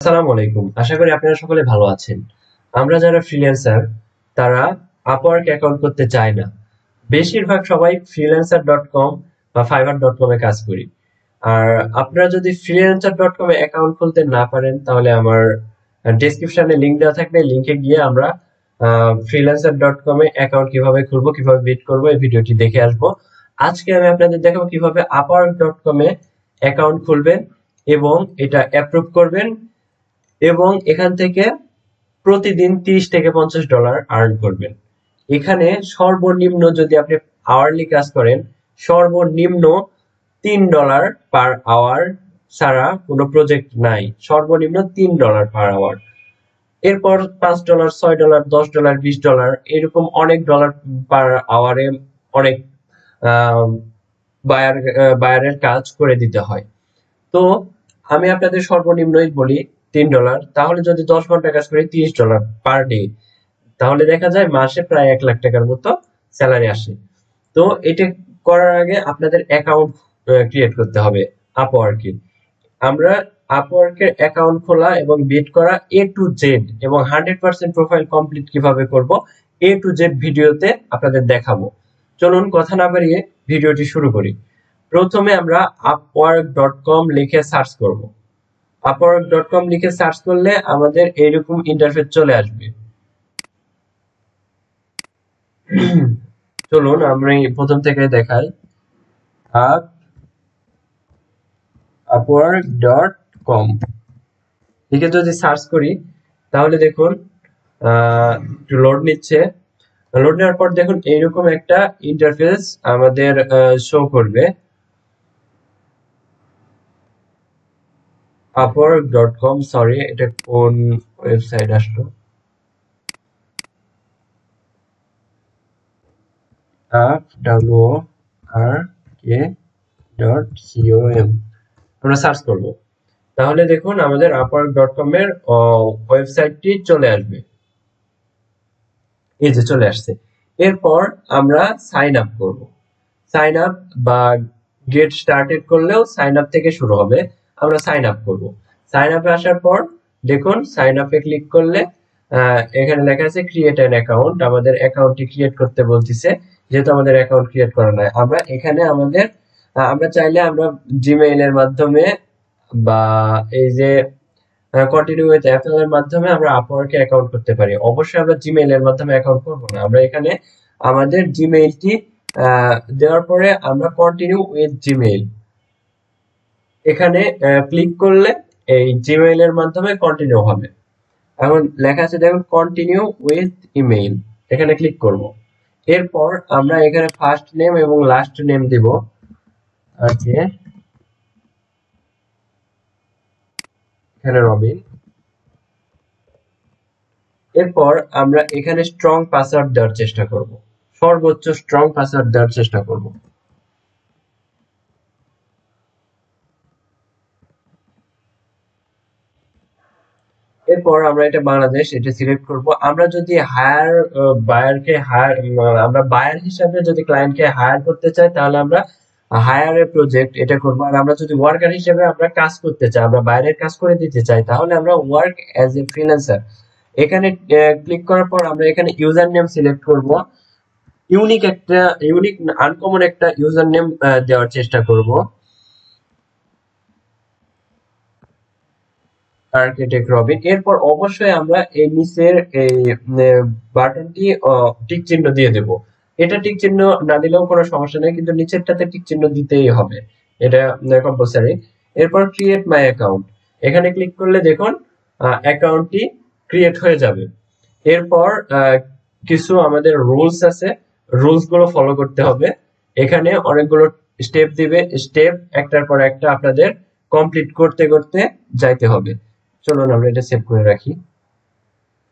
আসসালামু আলাইকুম। আশা করি আপনারা সকলে ভালো আছেন। আমরা যারা ফ্রিল্যান্সার তারা আপওয়ার্ক অ্যাকাউন্ট করতে চাই না। বেশিরভাগ সবাই freelancer.com বা fiverr.com এ কাজ করি। আর আপনারা যদি freelancer.com এ অ্যাকাউন্ট খুলতে না পারেন তাহলে আমার ডেসক্রিপশনে লিংক দেওয়া থাকবে, লিংকে গিয়ে আমরা freelancer.com এ অ্যাকাউন্ট কিভাবে খুলবো, কিভাবে বিট করবো এই ভিডিওটি দেখে আসবো। আজকে আমি আপনাদের দেখাবো কিভাবে upwork.com এ অ্যাকাউন্ট খুলবেন এবং এটা অ্যাপ্রুভ করবেন এবং এখান থেকে প্রতিদিন 30 থেকে $50 আর্ন করবেন। এখানে সর্বনিম্ন যদি আপনি আওয়ারলি কাজ করেন সর্বনিম্ন $3 পার আওয়ার ছাড়া কোনো প্রজেক্ট নাই। সর্বনিম্ন $3 পার আওয়ার। এরপর $5, $6, $10, $20 এরকম অনেক ডলার পার আওয়ারে অনেক বায়ারের কাজ করে দিতে হয়। তো আমি আপনাদের সর্বনিম্নই বলি $3। তাহলে যদি 10 ঘন্টা কাজ করি $30 পার ডে, তাহলে দেখা যায় মাসে প্রায় $1,00,000 মতো স্যালারি আসে। তো এটা করার আগে আপনাদের অ্যাকাউন্ট ক্রিয়েট করতে হবে আপওয়ার্কে। আমরা আপওয়ার্কের অ্যাকাউন্ট খোলা এবং বিট করা এ টু জেড এবং 100% প্রোফাইল কমপ্লিট কিভাবে করব এ টু জেড ভিডিওতে আপনাদের দেখাবো। চলুন কথা না বাড়িয়ে ভিডিওটি শুরু করি। প্রথমে আমরা upwork.com লিখে সার্চ করব। upwork.com লিখে সার্চ করলে আমাদের এইরকম ইন্টারফেস চলে আসবে। চলুন আমরা প্রথম থেকে দেখাই। upwork.com লিখে যদি সার্চ করি তাহলে দেখুন একটু লোড নিচ্ছে। লোড নেওয়ার পর দেখুন এইরকম একটা ইন্টারফেস আমাদের শো করবে। upwork.com, সরি এটা কোন ওয়েবসাইট আসলো, upwork.com আমরা সার্চ করব। তাহলে দেখুন আমাদের upwork.com এর ওয়েবসাইটটি চলে আসবে। এই যে চলে আসছে। এরপর আমরা সাইন আপ করব। সাইন আপ বা গেট স্টার্টেড করলেও সাইন আপ থেকে শুরু হবে। আমরা সাইন আপ করব। সাইন আপে আসার পর দেখুন সাইন আপে ক্লিক করলে এখানে লেখা আছে ক্রিয়েট অ্যান অ্যাকাউন্ট। আমাদের অ্যাকাউন্টটি ক্রিয়েট করতে বলতেছে, যেহেতু আমাদের অ্যাকাউন্ট ক্রিয়েট করা নাই। আমরা এখানে আমরা চাইলে আমরা জিমেইল এর মাধ্যমে বা এই যে কন্টিনিউ উইথ অ্যাপল এর মাধ্যমে আমরা আপওয়ার্কে অ্যাকাউন্ট করতে পারি। অবশ্যই আমরা জিমেইল এর মাধ্যমে অ্যাকাউন্ট করব না। আমরা এখানে আমাদের জিমেইলটি দেওয়ার পরে আমরা কন্টিনিউ উইথ জিমেইল এখানে ক্লিক করলে এই জিমেইল এর মাধ্যমে কন্টিনিউ হবে। এখন লেখা আছে দেখুন কন্টিনিউ উইথ ইমেইল, এখানে ক্লিক করব। এরপর আমরা এখানে ফার্স্ট নেম এবং লাস্ট নেম দিব। আছে এখানে রবিন। এরপর আমরা এখানে স্ট্রং পাসওয়ার্ড দেওয়ার চেষ্টা করব, সর্বোচ্চ স্ট্রং পাসওয়ার্ড দেওয়ার চেষ্টা করব। এরপর আমরা এটা বাংলাদেশ এটা সিলেক্ট করব। আমরা যদি হায়ার বায়ারকে হায়ার আমরা বায়ার হিসাবে যদি ক্লায়েন্টকে হায়ার করতে চাই তাহলে আমরা হায়ার প্রজেক্ট এটা করব। আর আমরা যদি ওয়ার্কার হিসেবে আমরা কাজ করতে চাই, আমরা বাইরের কাজ করে দিতে চাই, তাহলে আমরা ওয়ার্ক অ্যাজ এ ফ্রিল্যান্সার এখানে ক্লিক করার পর আমরা এখানে ইউজার নেম সিলেক্ট করব। ইউনিক আনকমন একটা ইউজার নেম দেওয়ার চেষ্টা করব। আর্কিটেক্ট রবিন। এরপর অবশ্যই আমরা এই নিচের এই বাটনটি টিক চিহ্ন দিয়ে দেব। এটা টিক চিহ্ন না দিলেও কোনো সমস্যা নেই, কিন্তু নিচেরটাতে টিক চিহ্ন দিতেই হবে, এটা কম্পালসারি। এরপর ক্রিয়েট মাই অ্যাকাউন্ট এখানে ক্লিক করলে দেখুন অ্যাকাউন্টটি ক্রিয়েট হয়ে যাবে। এরপর কিছু আমাদের রুলস আছে, রুলস গুলো ফলো করতে হবে। এখানে অনেকগুলো স্টেপ দিবে, স্টেপ একটার পর একটা আপনাদের কমপ্লিট করতে করতে যাইতে হবে। চলুন আমরা এটা সেভ করে রাখি,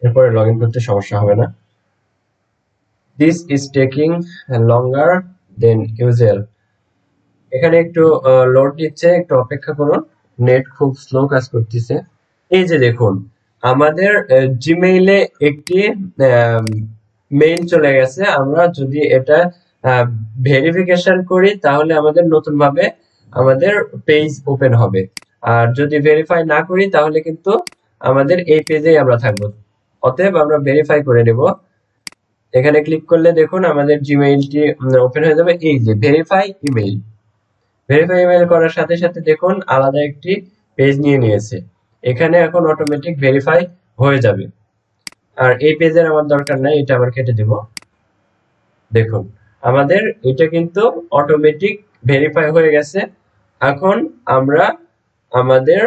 এরপরে লগ ইন করতে সমস্যা হবে না। This is taking longer than usual. এখানে একটু লোড নিচ্ছে, একটু অপেক্ষা করুন, নেট খুব স্লো কাজ করতেছে। এই যে দেখুন আমাদের জিমেইলে একটি মেইল চলে গেছে। আমরা যদি এটা ভেরিফিকেশন করি তাহলে আমাদের নতুন ভাবে আমাদের পেজ ওপেন হবে। আর যদি ভেরিফাই না করি তাহলে কিন্তু আমাদের এই পেজেই আমরা থাকবো। অতএব আমরা ভেরিফাই করে নেব। এখানে ক্লিক করলে দেখুন আমাদের জিমেইলটি ওপেন হয়ে যাবে। এই যে ভেরিফাই ইমেইল, ভেরিফাই ইমেইল করার সাথে সাথে দেখুন আলাদা একটি পেজ নিয়ে নিয়েছে। এখানে এখন অটোমেটিক ভেরিফাই হয়ে যাবে। আর এই পেজের আমার দরকার নাই, এটা আবার কেটে দেব। দেখুন আমাদের এটা কিন্তু অটোমেটিক ভেরিফাই হয়ে গেছে। এখন আমরা আমাদের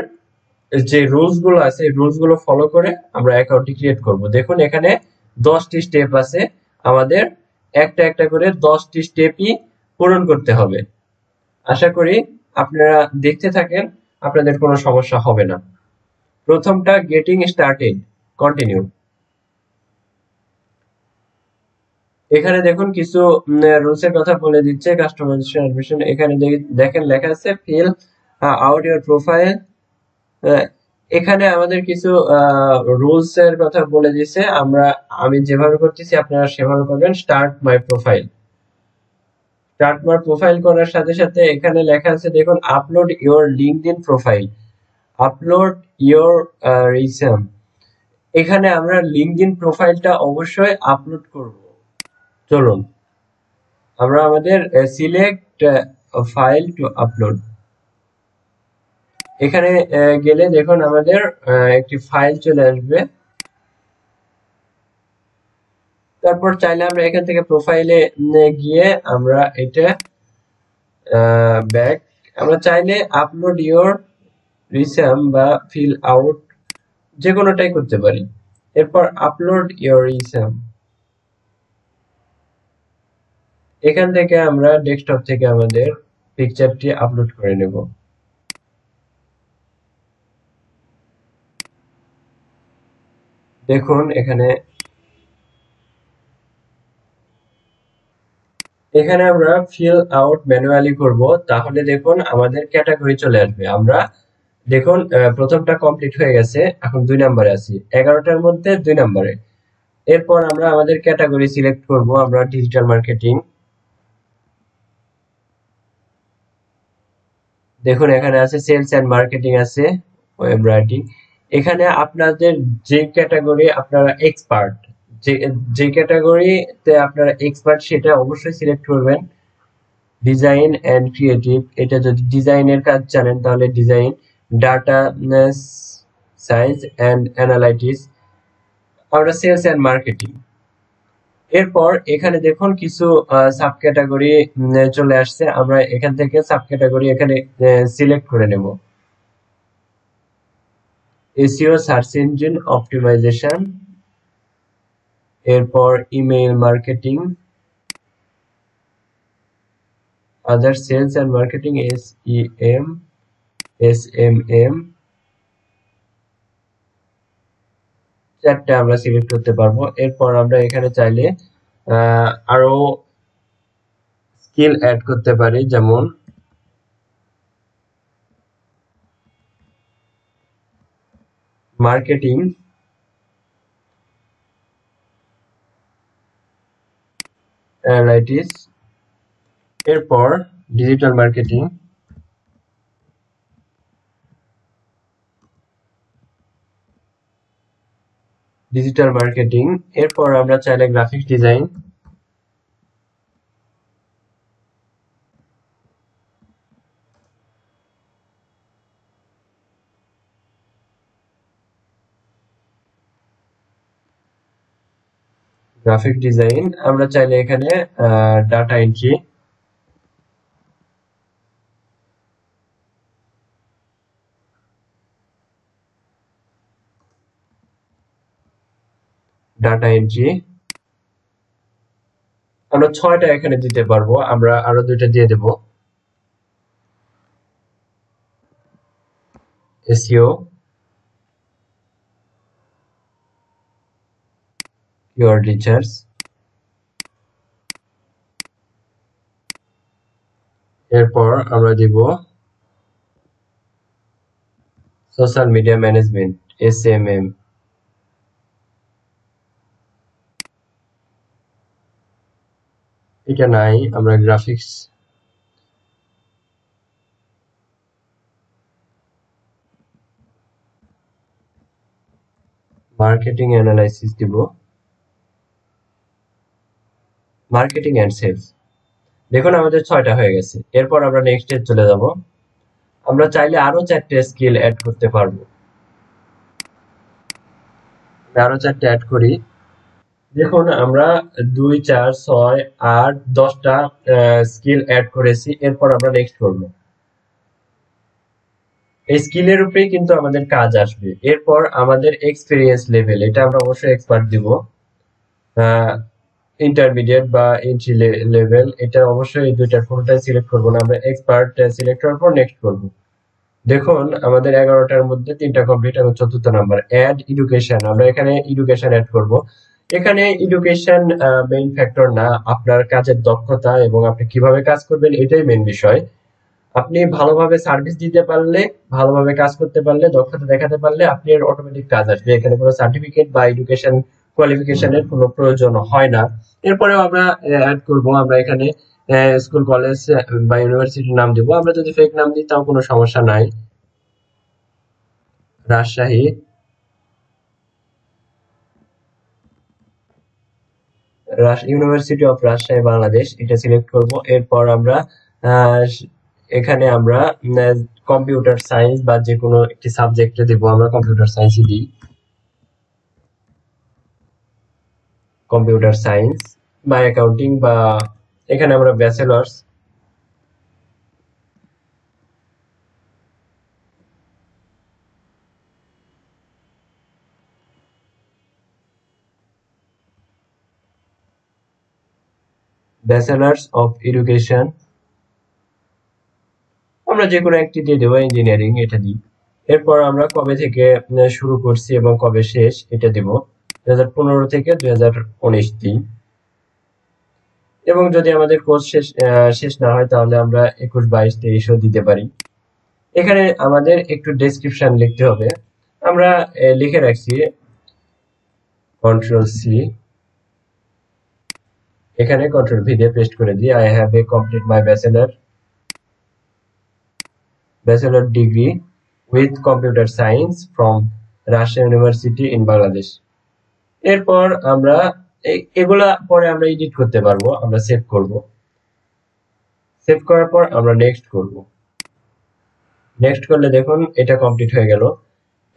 যে রুলস গুলো আছে রুলস গুলো ফলো করে আমরা অ্যাকাউন্টটি ক্রিয়েট করব। দেখুন এখানে 10টি স্টেপ আছে, আমাদের একটা একটা করে 10টি স্টেপই পূরণ করতে হবে। আশা করি আপনারা দেখতে থাকেন, আপনাদের কোনো সমস্যা হবে না। প্রথমটা গেটিং স্টার্টেড, কন্টিনিউ। এখানে দেখুন কিছু রুলস এর কথা বলে দিচ্ছে। কাস্টমাইজেশন অ্যাডমিশন, এখানে দেখেন লেখা আছে ফিল আউট ইওর প্রোফাইল। এখানে আমাদের কিছু রুলস এর কথা বলে দিচ্ছে, আমি যেভাবে করতেছি আপনারা সেভাবে করবেন। Start my profile, start my profile করার সাথে সাথে এখানে লেখা আছে দেখুন upload your LinkedIn profile, upload your resume. এখানে আমরা লিঙ্কডইন প্রোফাইলটা অবশ্যই আপলোড করব। চলুন আমরা আমাদের সিলেক্ট ফাইল টু আপলোড, এখানে গেলে দেখুন আমাদের একটি ফাইল চলে আসবে। তারপর চাইলে আমরা এখান থেকে প্রোফাইলে গিয়ে আমরা এটা ব্যাক, আমরা চাইলে আপলোড ইওর রিসিউম বা ফিল আউট যে কোনোটাই করতে পারি। এরপর আপলোড ইওর রিসিউম, এখান থেকে আমরা ডেস্কটপ থেকে আমাদের পিকচারটি আপলোড করে নেব। দেখুন এখানে আমরা ফিল আউট ম্যানুয়ালি করব, তাহলে দেখুন আমাদের ক্যাটাগরি চলে আসবে। আমরা দেখুন প্রথমটা কমপ্লিট হয়ে গেছে, এখন 2 নম্বরে আছি, 11টার মধ্যে 2 নম্বরে। এরপর আমরা আমাদের ক্যাটাগরি সিলেক্ট করব, আমরা ডিজিটাল মার্কেটিং। দেখুন এখানে আছে সেলস এন্ড মার্কেটিং, আছে ওয়েব রাইটিং। এখানে আপনাদের যে ক্যাটাগরি আপনারা এক্সপার্ট, যে যে ক্যাটাগরিতে আপনারা এক্সপার্ট সেটা অবশ্যই সিলেক্ট করবেন। ডিজাইন এন্ড ক্রিয়েটিভ, এটা যদি ডিজাইনের কাজ জানেন তাহলে design. Data science and analytics, আমরা সেলস এন্ড মার্কেটিং। এরপর এখানে দেখুন কিছু সাব ক্যাটাগরি চলে আসছে, আমরা এখান থেকে সাব ক্যাটাগরি এখানে সিলেক্ট করে নেব। এসইও সার্চ ইঞ্জিন অপটিমাইজেশন, এরপর email marketing, other sales and marketing, SEM, SMM, চারটা আমরা সিলেক্ট করতে পারবো। এরপর আমরা এখানে চাইলে আরো স্কিল অ্যাড করতে পারি, যেমন মার্কেটিং, অ্যানালাইটিক্স, এরপর ডিজিটাল মার্কেটিং, এরপর আমরা চাইলে গ্রাফিক্স ডিজাইন, আমরা চাইলে এখানে ডাটা এন্ট্রি, আমরা 6টা এখানে দিতে পারবো, আমরা আরো 2টা দিয়ে দেব। এসইও, কিওয়ার্ড রিসার্চ, এরপর আমরা দিব সোশ্যাল মিডিয়া ম্যানেজমেন্ট, এসএমএম। এটা নাই, আমরা গ্রাফিক্স, মার্কেটিং অ্যানালাইসিস দিব, মার্কেটিং এন্ড সেলস। দেখুন আমাদের 6টা হয়ে গেছে। এরপর আমরা নেক্সট এ চলে যাব। আমরা চাইলে আরো 4টে স্কিল অ্যাড করতে পারবো। আরো 4টে অ্যাড করি। দেখুন আমরা 2 4 6 8 10টা স্কিল অ্যাড করেছি। এরপর আমরা নেক্সট করব। এই স্কিলের উপরেই কিন্তু আমাদের কাজ আসবে। এরপর আমাদের এক্সপেরিয়েন্স লেভেল, এটা আমরা অবশ্যই এক্সপার্ট দিব। ইন্টারমিডিয়েট বা এন্ট্রি লেভেল, এটা অবশ্যই এই দুইটার কোনোটাই সিলেক্ট করব না, আমরা এক্সপার্ট সিলেক্ট করার পর নেক্সট করব। দেখুন আমাদের 11টার মধ্যে 3টা কমপ্লিট এবং 4র্থ নাম্বার অ্যাড এডুকেশন, আমরা এখানে এডুকেশন অ্যাড করব। এখানে এডুকেশন মেইন ফ্যাক্টর না, আপনার কাজের দক্ষতা এবং আপনি কিভাবে কাজ করবেন এটাই মেইন বিষয়। আপনি ভালোভাবে সার্ভিস দিতে পারলে, ভালোভাবে কাজ করতে পারলে, দক্ষতা দেখাতে পারলে আপনার অটোমেটিক কাজ আসবে। এখানে কোনো সার্টিফিকেট বা এডুকেশন কোয়ালিফিকেশনের কোনো প্রয়োজন হয় না। এরপরেও আমরা অ্যাড করব, আমরা এখানে স্কুল কলেজ বা ইউনিভার্সিটির নাম দিব। আমরা যদি ফেক নাম দিই তাও কোনো সমস্যা নাই। রাজশাহী ইউনিভার্সিটি অফ রাজশাহী বাংলাদেশ, এটা সিলেক্ট করব। এরপর আমরা আহ, এখানে আমরা কম্পিউটার সায়েন্স বা যে কোনো একটি সাবজেক্টে দেব, আমরা কম্পিউটার সায়েন্সই দিই, কম্পিউটার সায়েন্স বা অ্যাকাউন্টিং, বা এখানে আমরা ব্যাচেলার্স, ব্যাচেলার্স অফ এডুকেশন, আমরা যে কোনো একটি দিয়ে দেবো, ইঞ্জিনিয়ারিং এটা দিই। এরপর আমরা কবে থেকে শুরু করছি এবং কবে শেষ এটা দিব, 2015 থেকে 2019 দিই। এবং যদি আমাদের কোর্স শেষ না হয় তাহলে আমরা 21 22 23ও দিতে পারি। এখানে আমাদের একটু ডেসক্রিপশন লিখতে হবে। আমরা লিখে রাখছি কন্ট্রোল সি, এখানে কন্ট্রোল ভি দিয়ে পেস্ট করে দিই। I have a complete my bachelor degree with computer science from Rajshahi university in Bangladesh. এরপর আমরা এগুলা পরে আমরা এডিট করতে পারবো। আমরা সেভ করব, সেভ করার পর আমরা নেক্সট করব। নেক্সট করলে দেখুন এটা কমপ্লিট হয়ে গেল।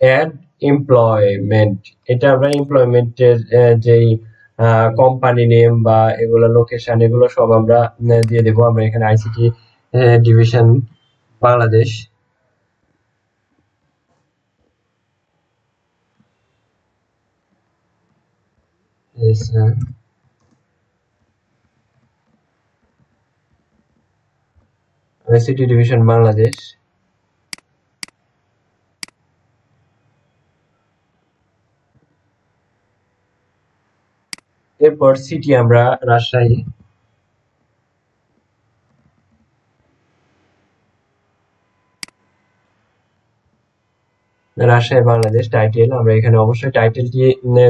অ্যাড এমপ্লয়মেন্ট, এটা আমরা এমপ্লয়মেন্টের যেই কোম্পানি নেম বা এগুলো লোকেশন এগুলো সব আমরা দিয়ে দেবো। আমরা এখানে ICT division Bangladesh, ICT division Bangladesh. এরপর সিটি আমরা রাজশাহী, রাজশাহী বাংলাদেশ। টাইটেল আমরা এখানে অবশ্যই টাইটেলটি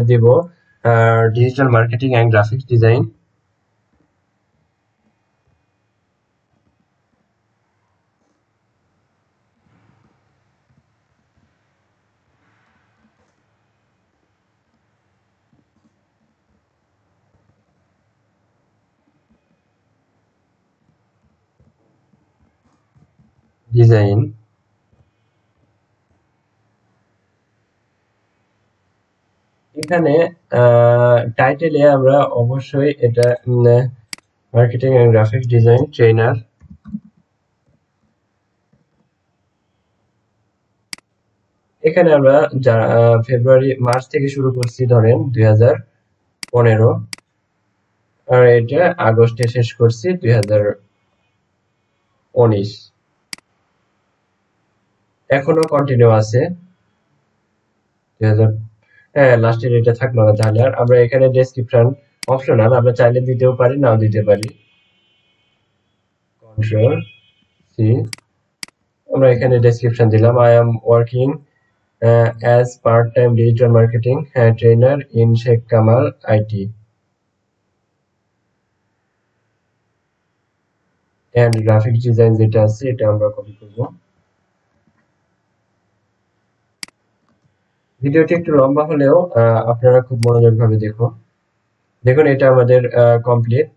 দেব digital marketing and graphics design. Design এখানে টাইটেলে আমরা অবশ্যই এটা marketing and graphics design trainer. এখানে আমরা ফেব্রুয়ারি মার্চ থেকে শুরু করছি ধরেন 2015, আর এটা আগস্টে শেষ করছি 2019। এখনো কন্টিনিউ আছে 2000। হ্যাঁ, লাস্টের এটা থাকলো না তাহলে। আর আমরা এখানে ডেসক্রিপশন অপশনাল, আমরা চাইলে দিতেও পারি নাও দিতে পারি। কন্ট্রোল সি, আমরা এখানে ডেসক্রিপশন দিলাম। I am working as part time digital marketing trainer in Sheikh Kamal IT and graphic design, যেটা আছে এটা আমরা কপি করব। ভিডিওটি একটু লম্বা হলেও আপনারা খুব মনোযোগভাবে দেখুন। দেখুন এটা আমাদের কমপ্লিট।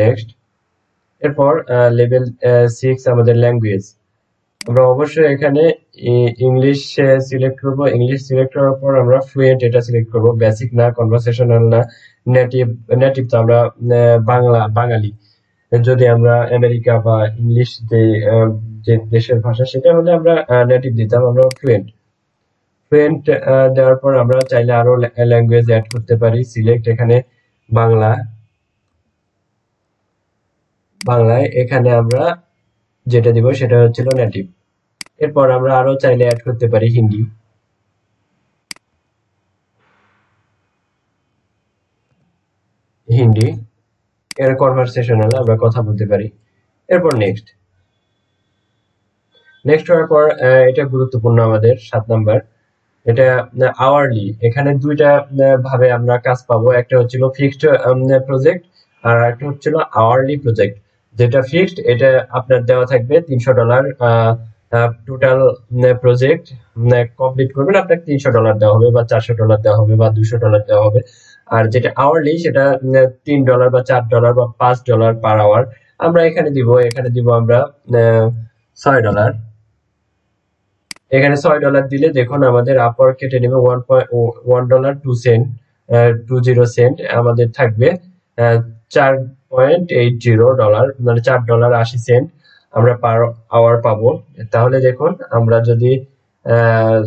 নেক্সট। এরপর লেভেল 6 আমাদের ল্যাঙ্গুয়েজ। আমরা অবশ্যই এখানে ইংলিশ সিলেক্ট করব। ইংলিশ সিলেক্ট করার পর আমরা ফ্লুয়েন্ট এটা সিলেক্ট করব। বেসিক না, কনভারসেশনাল না, নেটিভ। নেটিভ তো আমরা বাঙালি। যদি আমরা আমেরিকা বা ইংলিশ যে দেশের ভাষা সেটা হলে আমরা নেটিভ দিতাম। আমরা ফ্লুয়েন্ট। ফ্লুয়েন্ট দেওয়ার পর আমরা চাইলে আরো ল্যাঙ্গুয়েজ অ্যাড করতে পারি। সিলেক্ট এখানে বাংলা। বাংলায় এখানে আমরা যেটা দিব সেটা হচ্ছিল নেটিভ। এরপর আমরা আরো চাইলে অ্যাড করতে পারি হিন্দি। হিন্দি এর কনভারসেশনাল আমরা কথা বলতে পারি। এরপর নেক্সট। নেক্সট হওয়ার পর এটা গুরুত্বপূর্ণ আমাদের 7 নাম্বার। এটা আওয়ারলি। এখানে দুইটা ভাবে আমরা কাজ পাবো। একটা হচ্ছিল ফিক্সড প্রজেক্ট আর একটা হচ্ছিল আওয়ারলি প্রজেক্ট। যেটা ফিক্সড এটা আপনার দেওয়া থাকবে $300। টোটাল প্রজেক্ট কমপ্লিট করবেন আপনাকে $300 দেওয়া হবে বা $400 দেওয়া হবে বা $200 দেওয়া হবে। আর যেটা আওয়ারলি সেটা $3 বা $4 বা $5 পার আওয়ার। আমরা এখানে দিব আমরা $6। এখানে $6 দিলে দেখুন আমাদের আপওয়ার্ক কেটে নেবে $1.02 $20 আমাদের থাকবে $4.80 মানে $4.80 আমরা পার আওয়ার পাবো। তাহলে দেখুন আমরা যদি আহ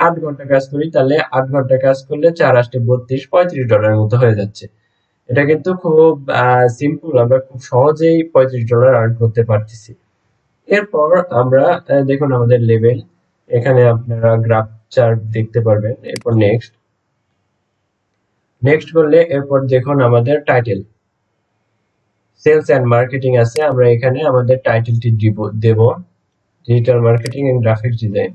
8 ঘন্টা কাজ করি তাহলে 8 ঘন্টা কাজ করলে 4 8 32 $35 মতো হয়ে যাচ্ছে। এটা কিন্তু খুব সিম্পল, আমরা খুব সহজেই $35 আর্ন করতে পারতেছি। এরপর আমরা দেখুন আমাদের লেভেল। এখানে আপনারা গ্রাফ চার্ট দেখতে পারবেন। এরপর নেক্সট। নেক্সট করলে এরপর দেখুন আমাদের টাইটেল। সেলস এন্ড মার্কেটিং আছে, আমরা এখানে আমাদের টাইটেলটি দেব digital marketing and graphics design.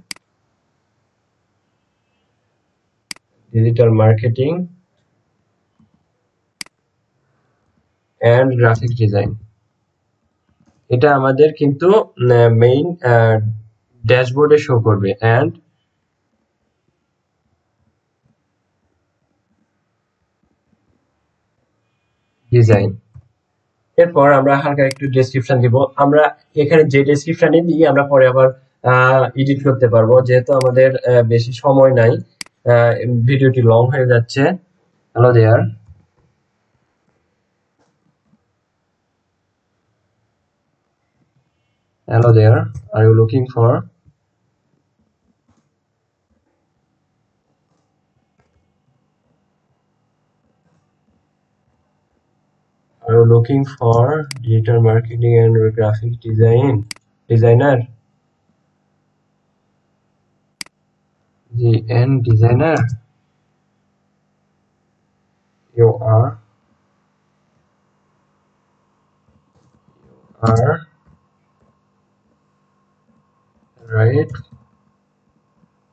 Digital marketing and graphics design. এটা আমাদের কিন্তু মেইন ড্যাশবোর্ডে শো করবে। And design. এরপর আমরা হালকা একটু ডেসক্রিপশন দিব। আমরা এখানে যে ডেসক্রিপশনই দিই আমরা পরে আবার এডিট করতে পারবো, যেহেতু আমাদের বেশি সময় নাই। ভিডিওটি লং হয়ে যাচ্ছে। Hello there. Hello there, are you looking for digital marketing and graphic designer? designer, you are right.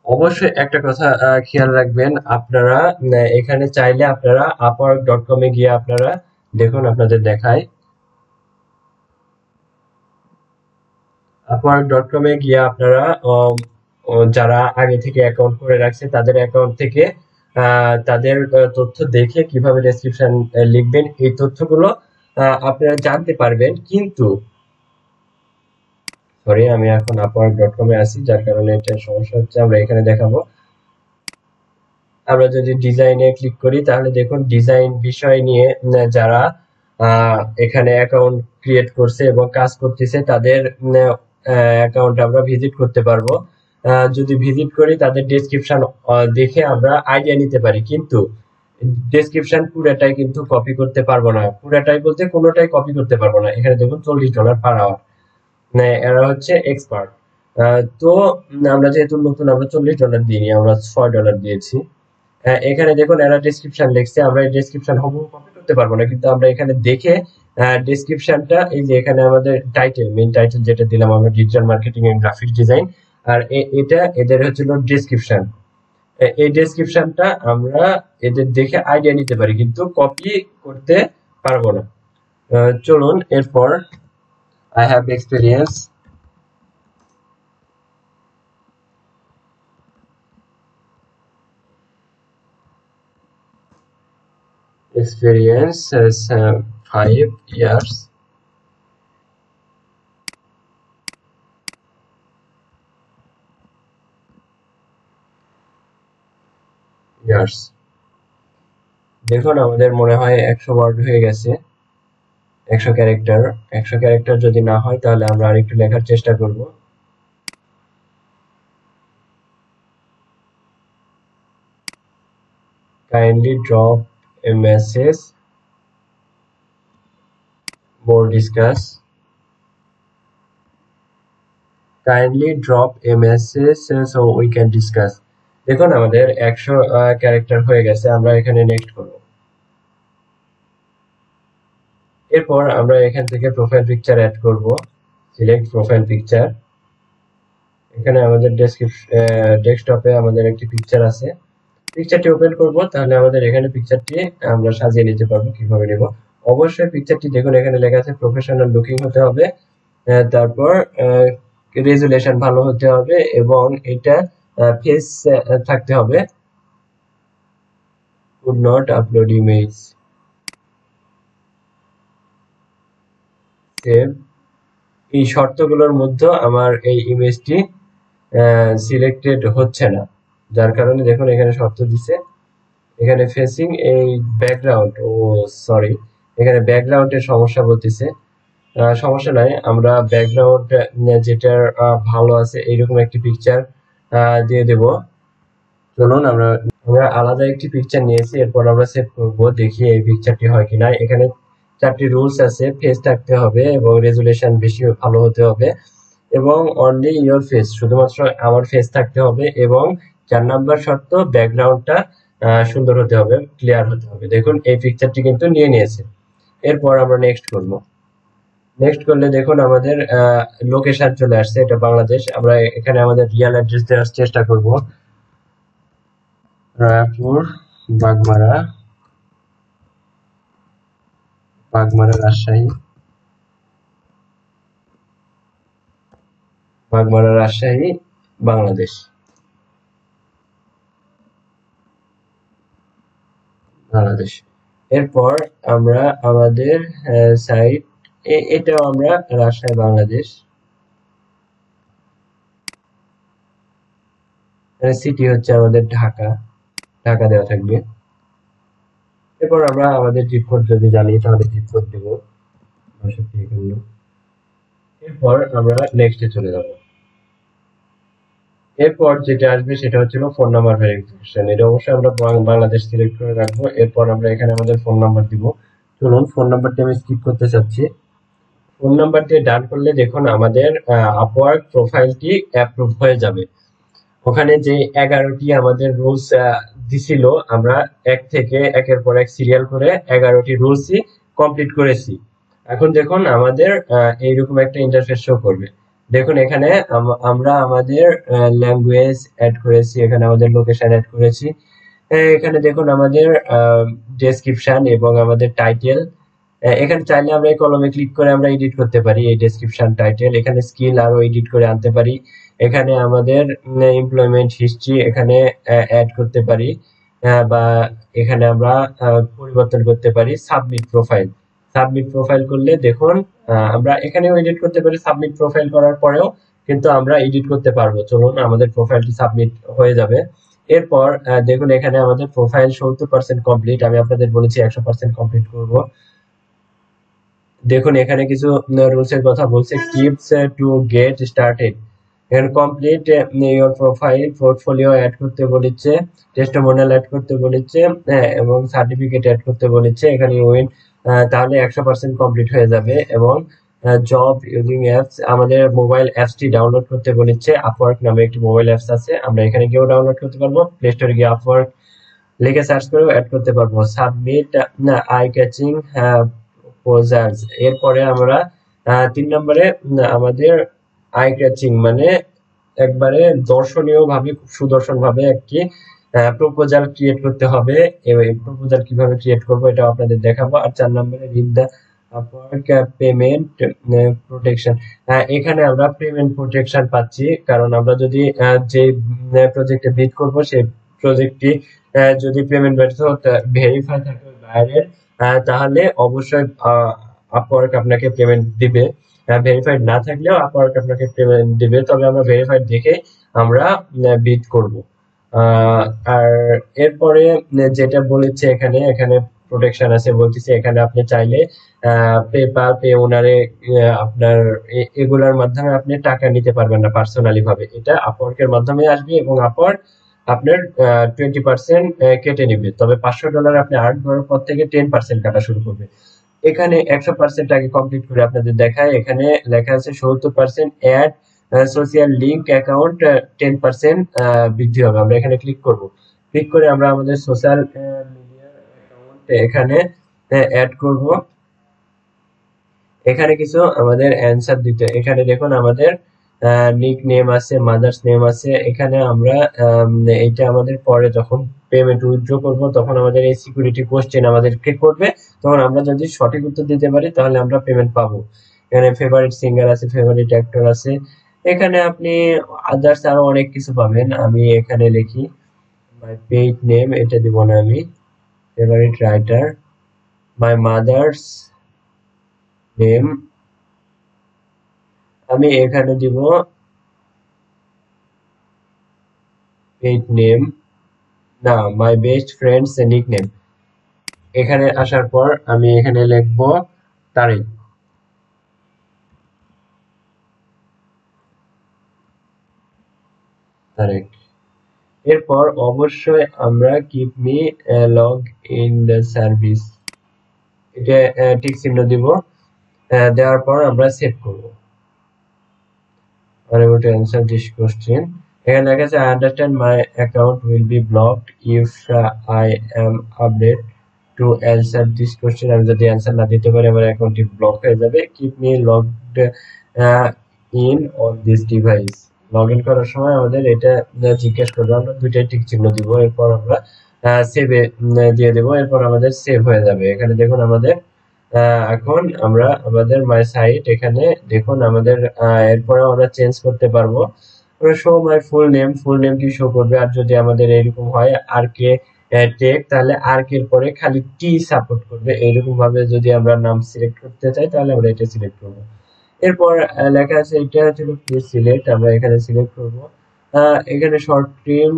অবশ্যই একটা কথা খেয়াল রাখবেন, আপনারা এখানে চাইলে আপনারা upwork.com এ গিয়ে আপনারা দেখুন, আপনাদের দেখায়। upwork.com এ গিয়ে আপনারা যারা আগে থেকে অ্যাকাউন্ট করে রাখছে তাদের অ্যাকাউন্ট থেকে তাদের তথ্য দেখে কিভাবে ডেসক্রিপশন লিখবেন এই তথ্যগুলো আপনারা জানতে পারবেন। কিন্তু সরি, আমি এখন upwork.com এ আছি যার কারণে এটা সমস্যা হচ্ছে। আমরা এখানে দেখাবো। আমরা যদি ডিজাইনে ক্লিক করি তাহলে দেখুন ডিজাইন বিষয় নিয়ে যারা এখানে অ্যাকাউন্ট ক্রিয়েট করছে এবং কাজ করতেছে তাদের অ্যাকাউন্ট আমরা ভিজিট করতে পারবো। যদি ভিজিট করি তাদের ডেসক্রিপশন দেখে আমরা আইডিয়া নিতে পারি, কিন্তু ডেসক্রিপশন পুরোটাই কিন্তু কপি করতে পারবো না। পুরোটাই বলতে কোনোটাই কপি করতে পারবো না। এখানে দেখুন $40 পার আওয়ার। এরা হচ্ছে এক্সপার্ট। তো আমরা যেহেতু নতুন, আমরা $40 দিইনি, আমরা $6 দিয়েছি। এখানে দেখুন এরা ডেসক্রিপশন লিখছে, আমরা এই ডেসক্রিপশন হুবহু কপি করতে পারবো না, কিন্তু আমরা এখানে দেখে ডেসক্রিপশনটা, এই যে এখানে আমাদের টাইটেল, মেইন টাইটেল যেটা দিলাম আমরা digital marketing and graphics design, আর এটা এদের হচ্ছিল ডেসক্রিপশন। এই ডেসক্রিপশনটা আমরা এদের দেখে আইডিয়া নিতে পারি, কিন্তু কপি করতে পারবো না। চলুন এরপর I have experience experience is 5 years. দেখুন আমাদের মনে হয় 100 ওয়ার্ড হয়ে গেছে, 100 ক্যারেক্টার। 100 ক্যারেক্টার যদি না হয় তাহলে আমরা আরেকটু লেখার চেষ্টা করব। Kindly drop a message, more discuss. Kindly drop a message so we can discuss. দেখুন আমাদের 100 ক্যারেক্টার হয়ে গেছে, আমরা এখানে নেক্সট করব। এরপর আমরা এখান থেকে প্রোফাইল পিকচার অ্যাড করব। Select profile picture. এখানে আমাদের ডেস্কটপে আমাদের একটি পিকচার আছে, পিকচারটি ওপেন করব। তাহলে আমাদের এখানে পিকচারটি আমরা সাজিয়ে নিতে পারবো। কিভাবে নেব? অবশ্যই পিকচারটি দেখুন এখানে লেখা আছে প্রফেশনাল লুকিং হতে হবে, তারপর রেজুলেশন ভালো হতে হবে এবং এটা ফেস থাকতে হবে। could not upload image, save. এই শর্তগুলোর মধ্যে আমার এই ইমেজটি সিলেক্টেড হচ্ছে না, যার কারণে দেখুন এখানে শর্ত দিছে। এখানে ফেসিং এই ব্যাকগ্রাউন্ড, ও সরি, এখানে ব্যাকগ্রাউন্ডের সমস্যা বলতেছে। সমস্যা নাই, আমরা ব্যাকগ্রাউন্ড যেটার ভালো আছে এইরকম একটি পিকচার দিয়ে দেব। চলুন আমরা আলাদা একটি পিকচার নিয়েছি, এরপর আমরা সেভ করব, দেখি এই পিকচারটি হয় কিনা। এখানে 4টি রুলস আছে, ফেস থাকতে হবে এবং রেজুলেশন বেশি ভালো হতে হবে এবং অনলি ইওর ফেস, শুধুমাত্র আমার ফেস থাকতে হবে এবং 4 নাম্বার শর্ত ব্যাকগ্রাউন্ডটা সুন্দর হতে হবে, ক্লিয়ার হতে হবে। দেখুন এই পিকচারটি কিন্তু নিয়ে নিয়েছে। এরপর আমরা নেক্সট করব। নেক্সট করলে দেখুন আমাদের লোকেশন চলে আসছে, এটা বাংলাদেশ। আমরা এখানে আমাদের রিয়েল অ্যাড্রেস দেওয়ার চেষ্টা করব। রায়পুর, বাগমারা, রাজশাহী, বাংলাদেশ। এরপর আমরা আমাদের সাইট, এটাও আমরা রাজশাহী, বাংলাদেশ। সিটি হচ্ছে আমাদের ঢাকা দেওয়া থাকবে। এরপর আমরা আমাদের জিপ কোড যদি জানি তাহলে জিপ কোড দেব 6251। এরপর আমরা নেক্সটে চলে যাব। এরপর যেটা আসবে সেটা হচ্ছিল ফোন নাম্বার ভেরিফিকেশন। এটা অবশ্যই আমরা বাংলাদেশ সিলেক্ট করে রাখবো। এরপর আমরা এখানে আমাদের ফোন নাম্বার দিব। চলুন ফোন নাম্বারটি আমি স্কিপ করতে চাচ্ছি। ফোন নাম্বার দিয়ে ডান করলে দেখুন আমাদের আপওয়ার্ক প্রোফাইলটি অ্যাপ্রুভ হয়ে যাবে। ওখানে যে 11টি আমাদের রুলস দিছিল, আমরা এক থেকে একের পর এক সিরিয়াল করে 11টি রুলসই কমপ্লিট করেছি। এখন দেখুন আমাদের এইরকম একটা ইন্টারফেস শো করবে। দেখুন এখানে আমরা আমাদের ল্যাঙ্গুয়েজ অ্যাড করেছি, এখানে আমাদের লোকেশন অ্যাড করেছি। এখানে দেখুন আমাদের ডেসক্রিপশন এবং আমাদের টাইটেল। এখানে চাইলে আমরা এই কলমে ক্লিক করে আমরা এডিট করতে পারি এই ডেসক্রিপশন, টাইটেল। এখানে স্কিল আরো এডিট করে আনতে পারি। এখানে আমাদের এমপ্লয়মেন্ট হিস্ট্রি এখানে অ্যাড করতে পারি, বা এখানে আমরা পরিবর্তন করতে পারি। সাবমিট প্রোফাইল করলে দেখুন আমরা এখানেও এডিট করতে পারি। সাবমিট প্রোফাইল করার পরেও কিন্তু আমরা এডিট করতে পারবো। চলুন আমাদের প্রোফাইলটি সাবমিট হয়ে যাবে। এরপর দেখুন এখানে আমাদের প্রোফাইল 70% কমপ্লিট। আমি আপনাদের বলেছি 100% কমপ্লিট করব। দেখুন এখানে কিছু রুলস এর কথা বলছে। টিপস টু গেট স্টার্টেড, এখানে complete your profile, portfolio add করতে বলেছে, টেস্টিমোনিয়াল অ্যাড করতে বলেছে, এবং সার্টিফিকেট অ্যাড করতে বলেছে। এখানে উইন, তাহলে 100% কমপ্লিট হয়ে যাবে। এবং জব ইউজিং অ্যাপস, আমাদের মোবাইল অ্যাপসটি ডাউনলোড করতে বলেছে। আপওয়ার্ক নামে একটি মোবাইল অ্যাপস আছে, আমরা এখানে গিয়েও ডাউনলোড করতে পারবো। প্লে স্টোরে গিয়ে আপওয়ার্ক লিখে সার্চ করেও অ্যাড করতে পারবো। সাবমিট আই ক্যাচিং প্রপোজালস, এরপরে আমরা 3 নম্বরে আমাদের আই ক্যাচিং মানে একবারে দর্শনীয় ভাবে, খুব সুদর্শন ভাবে একটি প্রপোজাল ক্রিয়েট করতে হবে। এই প্রপোজাল কিভাবে ক্রিয়েট করব এটা আপনাদের দেখাবো। আর 4 নম্বরে read the Upwork payment protection, এখানে আমরা পেমেন্ট প্রোটেকশন পাচ্ছি, কারণ আমরা যদি যে প্রজেক্টে বিড করব সেই প্রজেক্টটি যদি পেমেন্ট মেথড ভেরিফাই থাকে বাইরের, তাহলে অবশ্যই আপওয়ার্ক আপনাকে পেমেন্ট দিবে। ভেরিফাইড না থাকলেও আপওয়ার্ক আপনাকে পেমেন্ট দিবে, তবে আমরা ভেরিফাইড দেখে আমরা বিড করব। আর এরপরে যেটা বলেছে এখানে এখানে প্রোটেকশন আছে, বলতেছে এখানে আপনি চাইলে পেপাল, পে ওনারে আপনার এগুলার মাধ্যমে আপনি টাকা নিতে পারবেন না পার্সোনালি ভাবে, এটা আপওয়ার্কের মাধ্যমে আসবে এবং আপওয়ার্ক আপনার 20% কেটে নিবে, তবে $500 আপনি আর্ন করার পর থেকে 10% কাটা শুরু করবে। এখানে 100% আগে কমপ্লিট করে আপনাদের দেখায়, এখানে লেখা আছে 70% অ্যাড সোশ্যাল লিংক অ্যাকাউন্ট 10% বৃদ্ধি হবে। আমরা এখানে ক্লিক করব, ক্লিক করে আমরা আমাদের সোশ্যাল মিডিয়া অ্যাকাউন্ট এখানে অ্যাড করব। এখানে কিছু আমাদের অ্যান্সার দিতে, এখানে দেখুন আমাদের নিক নেম আছে, মাদার্স নেম আছে। এখানে আমরা এইটা আমাদের পরে যখন পেমেন্ট উইথড্র করব তখন আমাদের এই সিকিউরিটি কোশ্চেন আমাদেরকে করবে, তখন আমরা যদি সঠিক উত্তর দিতে পারি তাহলে আমরা পেমেন্ট পাবো। এখানে ফেভারিট সিঙ্গার আছে, ফেভারিট অ্যাক্টর আছে, এখানে আপনি আদার্স আরো অনেক কিছু পাবেন। আমি এখানে লিখি মাই পেইড নেম, এটা দিব না আমি, favourite writer, my mother's name, আমি এখানে দিব পেইড নেম, না my best friends nick name. এখানে আসার পর আমি এখানে লিখব তারিক, তারিক। এরপর অবশ্যই আমরা keep me log in the service, এটা টিক চিহ্ন দিব, দেওয়ার পর আমরা সেভ করব। Unable to answer this question. এখানে লেখা আছে I understand my account will be blocked if I am updated to answer this question. আমি যদি অ্যান্সার না দিতে পারি আমার অ্যাকাউন্টটি ব্লক হয়ে যাবে। Keep me logged in on this device. Log in করার সময় আমাদের এটা জিজ্ঞেস করবে, আমরা দুইটাই টিক চিহ্ন দিব, এরপর আমরা সেভে দিয়ে দেব, এরপর আমাদের সেভ হয়ে যাবে। এখানে দেখুন আমাদের এখন আমরা আমাদের মাই সাইট, এখানে দেখুন আমাদের এরপরে আমরা চেঞ্জ করতে পারবো, show my full name, full নেমটি শো করবে। আর যদি আমাদের এরকম হয় আর কে টেক, তাহলে আর এর পরে খালি টি সাপোর্ট করবে। এইরকম ভাবে যদি আমরা নাম সিলেক্ট করতে চাই তাহলে আমরা এটা সিলেক্ট করব। এরপর লেখা আছে এটা হচ্ছে প্লিজ সিলেক্ট, আমরা এখানে সিলেক্ট করব। এখানে শর্ট টার্ম,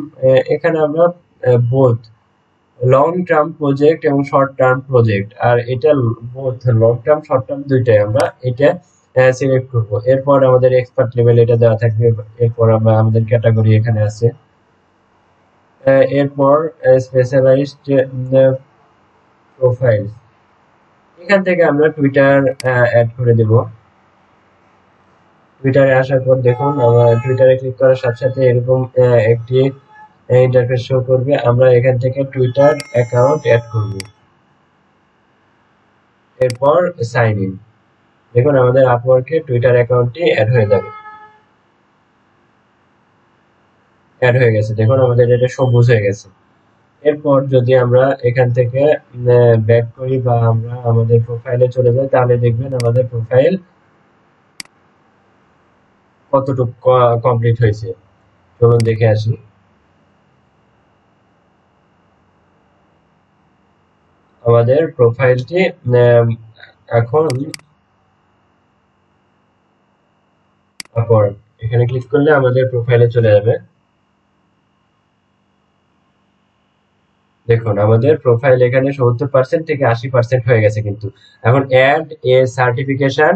এখানে আমরা বোথ লং টার্ম প্রজেক্ট এবং শর্ট টার্ম প্রজেক্ট, আর এটা both long term short term দুইটাই আমরা এটা সিলেক্ট করব। এরপর আমাদের এক্সপার্ট লেভেল এটা দেওয়া থাকবে, এরপর আমরা আমাদের ক্যাটাগরি এখানে আছে, এরপর স্পেশালাইজড প্রোফাইল, এখান থেকে আমরা টুইটার অ্যাড করে দেব। টুইটারে আসার পর দেখুন আমরা টুইটারে ক্লিক করার সাথে সাথে এরকম একটি ইন্টারফেস শো করবে, আমরা এখান থেকে টুইটার অ্যাকাউন্ট অ্যাড করব, এরপর সাইন ইন। দেখুন আমাদের আপওয়ার্কে টুইটার অ্যাকাউন্টটি অ্যাড হয়ে যাবে, অ্যাড হয়ে গেছে। দেখুন আমাদের এটা সবুজ হয়ে গেছে। এরপর যদি আমরা এখান থেকে ব্যাক করি বা আমরা আমাদের প্রোফাইলে চলে যাই, তাহলে দেখবেন আমাদের প্রোফাইল কতটুকু কমপ্লিট হয়েছে। চলুন দেখে আসি। আমাদের প্রোফাইলটি এখন আপওয়ার্ক, এখানে ক্লিক করলে আমাদের প্রোফাইলে চলে যাবে। দেখুন আমাদের প্রোফাইল এখানে 70% থেকে 80% হয়ে গেছে, কিন্তু এখন অ্যাড এ সার্টিফিকেশন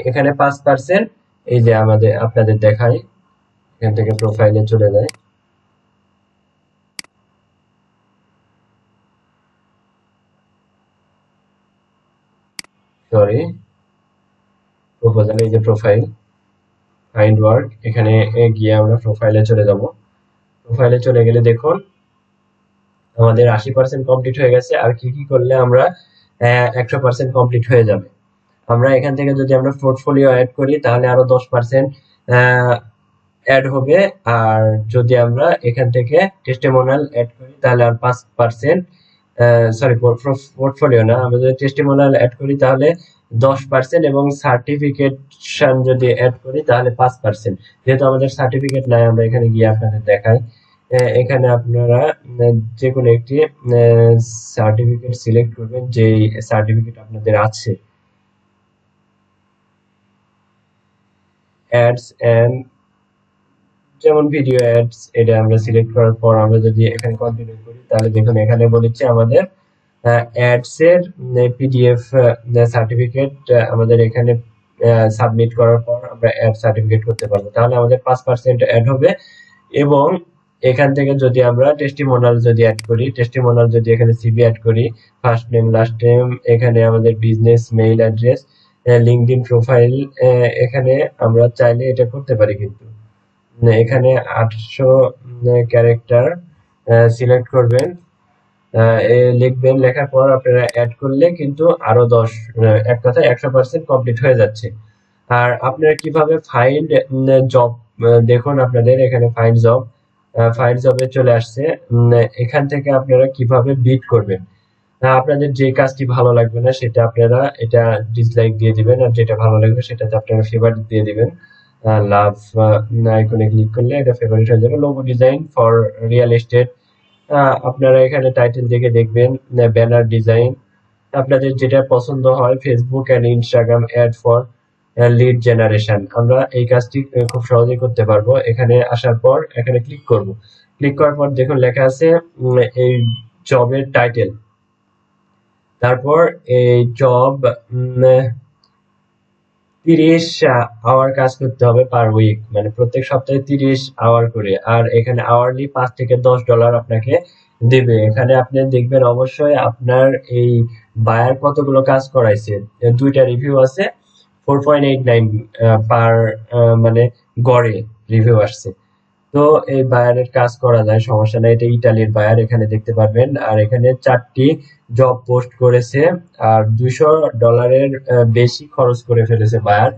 এখানে 5%, এই যে আমাদের আপনাদের দেখাই, এখান থেকে প্রোফাইলে চলে যায়, সরি প্রপোজাল, এই যে প্রোফাইল ফাইন্ড ওয়ার্ক, এখানে গিয়ে আমরা প্রোফাইলে চলে যাব। প্রোফাইলে চলে গেলে দেখুন আমাদের 80% কমপ্লিট হয়ে গেছে। আর কি কি করলে আমরা 100% কমপ্লিট হয়ে যাবে, আমরা এখান থেকে যদি আমরা পোর্টফোলিও অ্যাড করি তাহলে আরো 10% অ্যাড হবে, আর যদি আমরা এখান থেকে টেস্টিমোনিয়াল অ্যাড করি তাহলে আর 5%, সরি পোর্টফোলিও না, আমরা যদি টেস্টিমোনিয়াল অ্যাড করি তাহলে 10% এবং সার্টিফিকেশন যদি অ্যাড করি তাহলে 5%। যেহেতু আমাদের সার্টিফিকেট নাই আমরা এখানে গিয়ে আপনাদের দেখাই, এখানে আপনারা যে কোনো একটি সার্টিফিকেট সিলেক্ট করবেন, যেই সার্টিফিকেট আপনাদের আছে। অ্যাডস এন্ড, যেমন ভিডিও অ্যাডস, এটা আমরা সিলেক্ট করার পর আমরা যদি এখানে কন্টিনিউ করি, তাহলে দেখুন এখানে বলেছে আমাদের অ্যাডস এর পিডিএফ সার্টিফিকেট আমাদের এখানে সাবমিট করার পর আমরা অ্যাড সার্টিফিকেট করতে পারবো, তাহলে আমাদের 5% অ্যাড হবে। এবং এখান থেকে যদি আমরা টেস্টিমোনাল যদি অ্যাড করি, টেস্টিমোনাল যদি এখানে সিভি অ্যাড করি, ফার্স্ট নেম লাস্ট নেম, এখানে আমাদের business mail address, LinkedIn profile, এখানে আমরা চাইলে এটা করতে পারি। কিন্তু এখানে 800 ক্যারেক্টার সিলেক্ট করবেন, লিখবেন, লেখার পর আপনারা অ্যাড করলে কিন্তু আরো 10, এক কথায় 100% কমপ্লিট হয়ে যাচ্ছে। আর আপনারা কিভাবে ফাইন্ড জব, দেখুন আপনাদের এখানে ফাইন্ড জব, ফাইন্ড জবে চলে আসছে। এখান থেকে আপনারা কিভাবে বিট করবেন, আপনাদের যে কাজটি ভালো লাগবে না সেটা আপনারা এটা ডিসলাইক দিয়ে দিবেন, আর যেটা ভালো লাগবে সেটাতে আপনারা ফেভারিট দিয়ে দিবেন। লাভ আইকনে ক্লিক করলে এটা ফেভারিট হয়ে যাবে। Logo design for real estate, আপনারা এখানে টাইটেল দেখে দেখবেন। ব্যানার ডিজাইন, আপনাদের যেটা পছন্দ হয়। Facebook and Instagram ad for lead generation, আমরা এই কাজটি খুব সহজেই করতে পারবো। এখানে আসার পর এখানে ক্লিক করব, ক্লিক করার পর দেখুন লেখা আছে এই জবের টাইটেল, তারপর এই জব 30 আওয়ার কাজ করতে হবে পার উইক, মানে প্রত্যেক সপ্তাহে 30 আওয়ার করে। আর এখানে আওয়ারলি $5 থেকে $10 আপনাকে দেবে। এখানে আপনি দেখবেন অবশ্যই আপনার এই বায়ার কতগুলো কাজ করাইছে। দুইটা রিভিউ আছে, 4.89 পার, মানে গড়ে রিভিউ আসছে। তো এই বায়ারের কাজ করা যায়, সমস্যা নাই। এটা ইতালির বায়ার, এখানে দেখতে পারবেন। আর এখানে 4টি জব পোস্ট করেছে, আর $200 বেশি খরচ করে ফেলেছে বায়ার,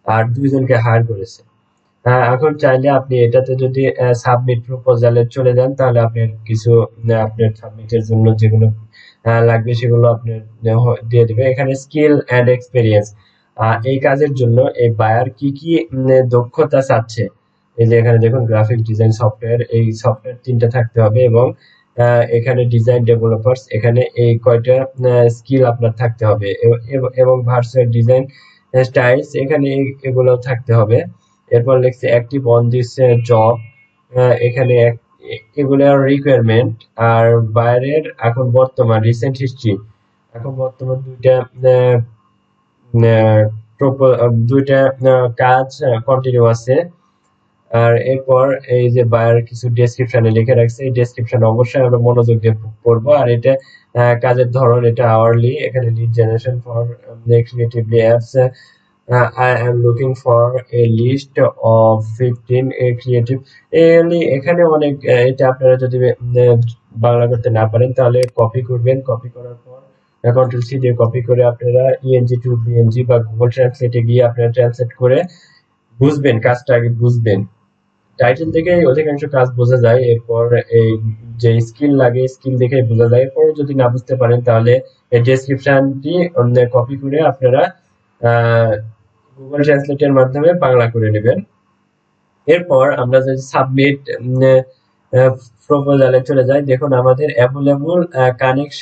আর 2 জনকে হায়ার করেছে। এখন চাইলে আপনি এটাতে যদি সাবমিট প্রপোজালে চলে যান, তাহলে আপনার কিছু আপনার সাবমিটের জন্য যেগুলো লাগবে সেগুলো আপনার দিয়ে দিবে। এখানে স্কিল এন্ড এক্সপেরিয়েন্স, এই কাজের জন্য এই বায়ার কি কি দক্ষতা চাচ্ছে। এই যে এখানে দেখুন গ্রাফিক ডিজাইন সফটওয়্যার, এই সফটওয়্যার 3টা থাকতে হবে। এবং এখানে ডিজাইন ডেভেলপার্স, এখানে এই কয়টা স্কিল আপনার থাকতে হবে। এবং ভার্চুয়াল ডিজাইন স্টাইলস, এখানে এগুলো থাকতে হবে। এরপর লিখছে অ্যাক্টিভ অন দিস জব, এখানে এগুলোর রিকোয়ারমেন্ট। আর বাইরের এখন বর্তমান রিসেন্ট হিস্ট্রি, এখন বর্তমান দুইটা কাজ কন্টিনিউ আছে। আর এরপর এই যে বায়ার কিছু ডেসক্রিপশনে লিখে রাখছে, এই ডেসক্রিপশন অবশ্যই আমরা মনোযোগ দিয়ে পড়বো। আর এটা কাজের ধরন, এটা আওয়ারলি। এখানে lead generation for creatively apps, I am looking for a list of 15 creative, এখানে অনেক এটা আপনারা যদি বাংলা করতে না পারেন তাহলে কপি করবেন, কপি করার পর কন্ট্রোল সি দিয়ে কপি করে আপনারা ইএনজি টু বিএনজি বা গুগল ট্রান্সলেটে গিয়ে আপনারা ট্রান্সলেট করে বুঝবেন, কাজটা আগে বুঝবেন। টাইটেল থেকে অধিকাংশ কাজ বোঝা যায়। এরপর এই যে স্কিল লাগে, স্কিল দেখে বোঝা যায়। এরপর যদি না বুঝতে পারেন তাহলে এই ডেসক্রিপশনটি কপি করে আপনারা গুগল ট্রান্সলেটের মাধ্যমে বাংলা করে নেবেন। এরপর আমরা যদি সাবমিট প্রপোজালে চলে যাই, দেখুন আমাদের অ্যাভেলেবল কানেক্ট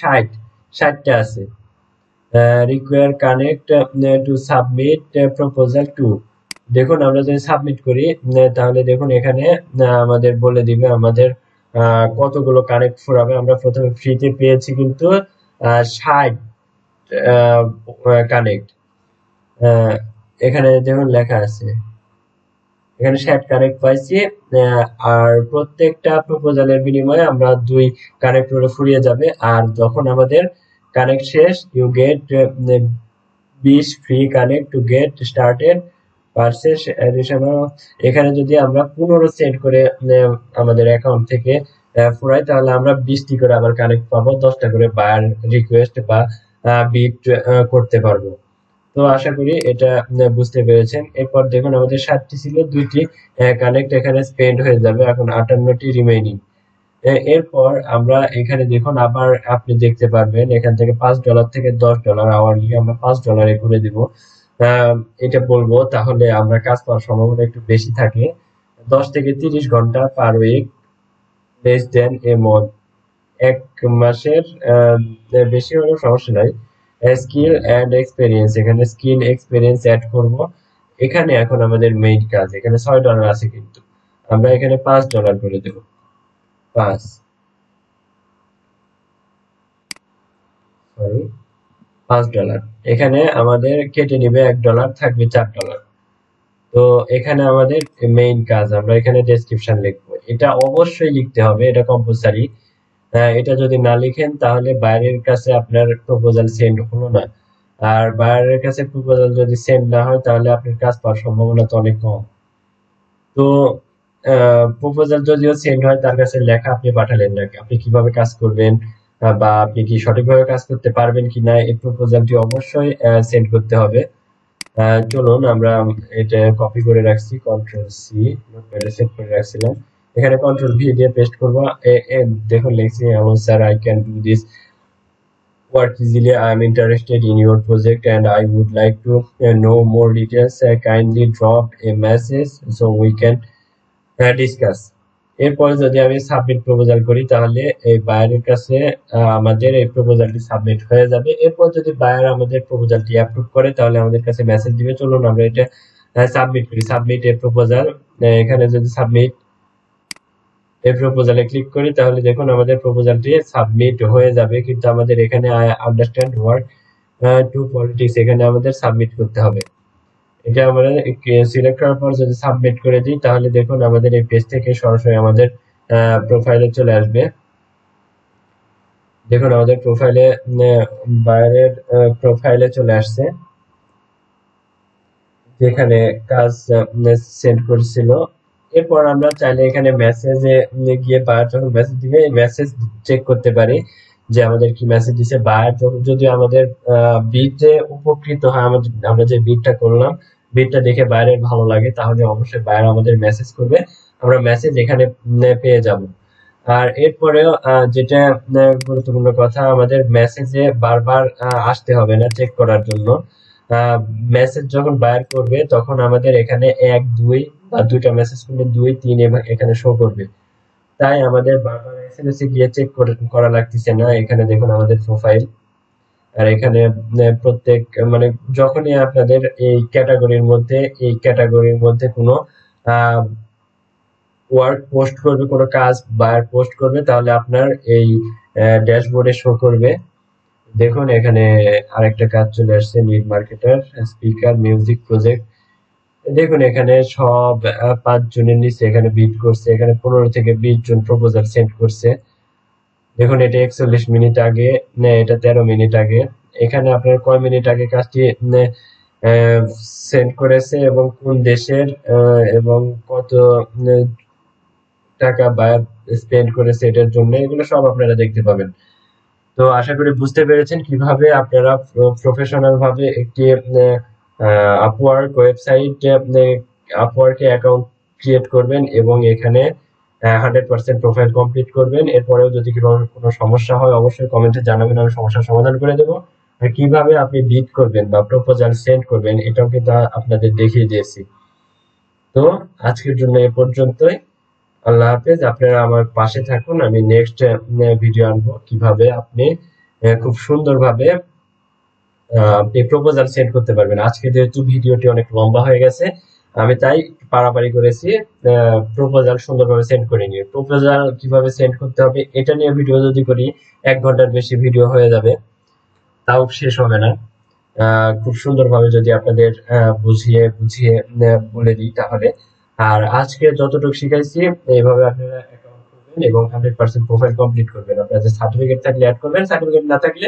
60টা আছে। Require connect to submit proposal to, দেখুন আমরা যদি সাবমিট করি তাহলে দেখুন এখানে আমাদের বলে দিবে আমাদের কতগুলো কানেক্ট ফুরাবে। আমরা প্রথমে ফ্রিতে পেয়েছি কিন্তু 60 কানেক্ট, এখানে দেখুন লেখা আছে, এখানে 60 কানেক্ট পাইছি। আর প্রত্যেকটা প্রপোজালের বিনিময়ে আমরা 2 কানেক্ট করে ফুরিয়ে যাবে। আর যখন আমাদের কানেক্ট শেষ, you get 20 free connect to get started purchase additional. এখানে যদি আমরা 15 সেন্ট করে আমাদের অ্যাকাউন্ট থেকে ফুরাই, তাহলে আমরা 20টি করে আবার কানেক্ট পাবো, 10টা করে বায়ার রিকোয়েস্ট বা বিট করতে পারবো। তো আশা করি এটা বুঝতে পেরেছেন। এরপর দেখুন আমাদের 7টি ছিল, 2টি কানেক্ট এখানে স্পেন্ড হয়ে যাবে, এখন 58টি রিমেইনিং। এরপর আমরা এখানে দেখুন আবার আপনি দেখতে পারবেন এখান থেকে $5 থেকে $10 আওয়ারলি, আমরা $5 করে দিব। এটা বলবো, তাহলে আমরা কাজ পাওয়ার সম্ভাবনা একটু বেশি থাকে। 10 থেকে 30 ঘন্টা পার উইক, লেস দেন এ মন্থ, 1 মাসের বেশি হলেও সমস্যা নাই। স্কিল অ্যান্ড এক্সপেরিয়েন্স, এখানে স্কিল এক্সপেরিয়েন্স অ্যাড করব। এখানে এখন আমাদের মেইন কাজ, এখানে $6 আছে কিন্তু আমরা এখানে $5 করে দেব। 5, সরি, $5। এখানে আমাদের কেটে নিবে $1, থাকবে $4। তো এখানে আমাদের মেইন কাজ, আমরা এখানে ডেসক্রিপশন লিখবো, এটা অবশ্যই লিখতে হবে, এটা কম্পালসারি। এটা যদি না লিখেন তাহলে বাইরের কাছে আপনার প্রপোজাল সেন্ড হলো না। আর বাইরের কাছে প্রপোজাল যদি সেন্ড না হয় তাহলে আপনার কাজ পাওয়ার সম্ভাবনা তো অনেক কম। তো প্রপোজাল যদিও সেন্ড হয়, তার কাছে লেখা আপনি পাঠালেন না, আপনি কিভাবে কাজ করবেন বা আপনি কি সঠিকভাবে কাজ করতে পারবেন কিনা, এই প্রপোজালটি অবশ্যই সেন্ড করতে হবে। চলুন আমরা এটা কপি করে রাখছি, কন্ট্রোল সি, নোটপ্যাডে সেভ করে রাখছিলাম। এখানে কন্ট্রোল ভি দিয়ে পেস্ট করবো। দেখুন লিখছি, hello sir, I can do this work easily. I am interested in your project and I would like to know more details. Kindly drop a message so we can discuss. এরপরে যদি আমি submit proposal করি তাহলে এই বায়ারের কাছে আমাদের এই প্রপোজালটি সাবমিট হয়ে যাবে। এরপর যদি বায়ার আমাদের প্রপোজালটি অ্যাপ্রুভ করে তাহলে আমাদের কাছে মেসেজ দিবে। চলুন আমরা এটা সাবমিট করি। সাবমিট এ প্রপোজাল, এখানে যদি সাবমিট এই প্রপোজালে ক্লিক করি তাহলে দেখুন আমাদের প্রপোজালটি সাবমিট হয়ে যাবে, কিন্তু আমাদের এখানে আন্ডারস্ট্যান্ড ওয়ার্ড টু পলিটিক্স এখানে আমাদের সাবমিট করতে হবে। এটা আমরা সিলেক্ট করার পর যদি সাবমিট করে দিই তাহলে দেখুন আমাদের এই পেজ থেকে সরাসরি আমাদের প্রোফাইলে চলে আসবে। দেখুন আমাদের প্রোফাইলে বাইরের প্রোফাইলে চলে আসছে, যেখানে কাজ সেন্ড করেছিল। এরপর আমরা চাইলে এখানে মেসেজে গিয়ে বায়ার যখন মেসেজ দিবে এই মেসেজ চেক করতে পারি যে আমাদের কি মেসেজ দিছে। বায়ার যদি আমাদের বিটে উপকৃত হয়, আমরা যে বিটটা করলাম বিটটা দেখে বায়ারের ভালো লাগে তাহলে অবশ্যই বায়ার আমাদের মেসেজ করবে, আমরা মেসেজ এখানে পেয়ে যাব। আর এরপরেও যেটা গুরুত্বপূর্ণ কথা, আমাদের মেসেজে বারবার আসতে হবে না চেক করার জন্য। মেসেজ যখন বায়ার করবে তখন আমাদের এখানে 1, 2 বা দুইটা মেসেজ করলে 2, 3 এখানে শো করবে। তাই আমাদের বারবার এসএমএস এ গিয়ে চেক করা লাগতেছে না। এখানে দেখুন আমাদের প্রোফাইল, আর এখানে প্রত্যেক মানে যখনই আপনাদের এই ক্যাটাগরির মধ্যে কোনো ওয়ার্ক পোস্ট করবে, কোনো কাজ বায়ার পোস্ট করবে তাহলে আপনার এই ড্যাশবোর্ডে শো করবে। দেখুন এখানে আরেকটা কাজ চলে আসছে, lead marketer, speaker, music project. দেখুন এখানে সব 5 জনের নিচে এখানে বিড করছে, এখানে 15 থেকে 20 জন প্রপোজাল সেন্ড করছে। দেখুন এটা 41 মিনিট আগে, এটা 13 মিনিট আগে। এখানে আপনার কয় মিনিট আগে কাজটি সেন্ড করেছে এবং কোন দেশের এবং কত টাকা বায়ার স্পেন্ড করেছে এটার জন্য, এগুলো সব আপনারা দেখতে পাবেন। তো আশা করি বুঝতে পেরেছেন কিভাবে আপনারা প্রফেশনাল ভাবে একটি আপওয়ার্ক ওয়েবসাইট, আপওয়ার্কে অ্যাকাউন্ট ক্রিয়েট করবেন এবং এখানে 100% প্রোফাইল কমপ্লিট করবেন। এরপরেও যদি কোনো সমস্যা হয় অবশ্যই কমেন্টে জানাবেন, আমি সমস্যার সমাধান করে দেবো। আর কিভাবে আপনি বিড করবেন বা প্রপোজাল সেন্ড করবেন এটাও কিন্তু আপনাদের দেখিয়ে দিয়েছি। তো আজকের জন্য এ পর্যন্তই। আল্লাহ হাফেজ। আপনারা আমার পাশে থাকুন, আমি নেক্সট ভিডিও আনবো কিভাবে আপনি খুব সুন্দরভাবে আপনি প্রপোজাল সেন্ড করতে পারবেন। আজকে যেহেতু ভিডিওটি অনেক লম্বা হয়ে গেছে আমি তাই পারাপারি করেছি প্রপোজাল সুন্দরভাবে সেন্ড করে নিয়ে। প্রপোজাল কিভাবে সেন্ড করতে হবে এটা নিয়ে ভিডিও যদি করি 1 ঘন্টার বেশি ভিডিও হয়ে যাবে, তাও শেষ হবে না। খুব সুন্দরভাবে যদি আপনাদের বুঝিয়ে বুঝিয়ে বলে দিই তাহলে। আর আজকে যতটুকু শিখাইছি এইভাবে আপনারা অ্যাকাউন্ট করবেন এবং 100% প্রোফাইল কমপ্লিট করবেন। আপনাদের সার্টিফিকেট থাকলে অ্যাড করবেন, সার্টিফিকেট না থাকলে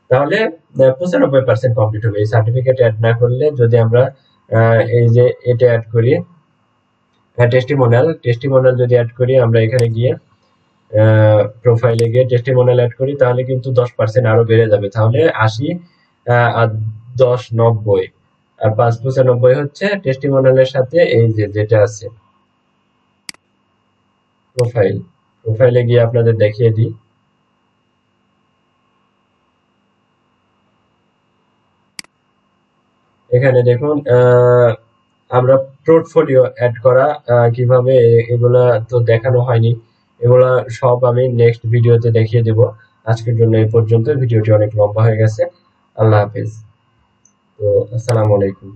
তাহলে 95% কমপ্লিট হবে। এই সার্টিফিকেট অ্যাড না করলে যদি আমরা এই যে এটা অ্যাড করি, টেস্টিমোনিয়াল যদি অ্যাড করি, আমরা এখানে গিয়ে প্রোফাইলে গিয়ে টেস্টিমোনিয়াল অ্যাড করি তাহলে কিন্তু 10% আরো বেড়ে যাবে। তাহলে 80 আর 10 90, আর 5 95 হচ্ছে টেস্টিমোনিয়ালের সাথে এই যে যেটা আছে প্রোফাইলে গিয়ে আপনাদের দেখিয়ে দিই। এখানে দেখুন আমরা পোর্টফোলিও অ্যাড করা কিভাবে, এগুলা তো দেখানো হয়নি। এগুলা সব আমি নেক্সট ভিডিওতে দেখিয়ে দেব। আজকের জন্য এই পর্যন্ত, ভিডিওটি অনেক লম্বা হয়ে গেছে। আল্লাহ হাফেজ। তো আসসালামু আলাইকুম।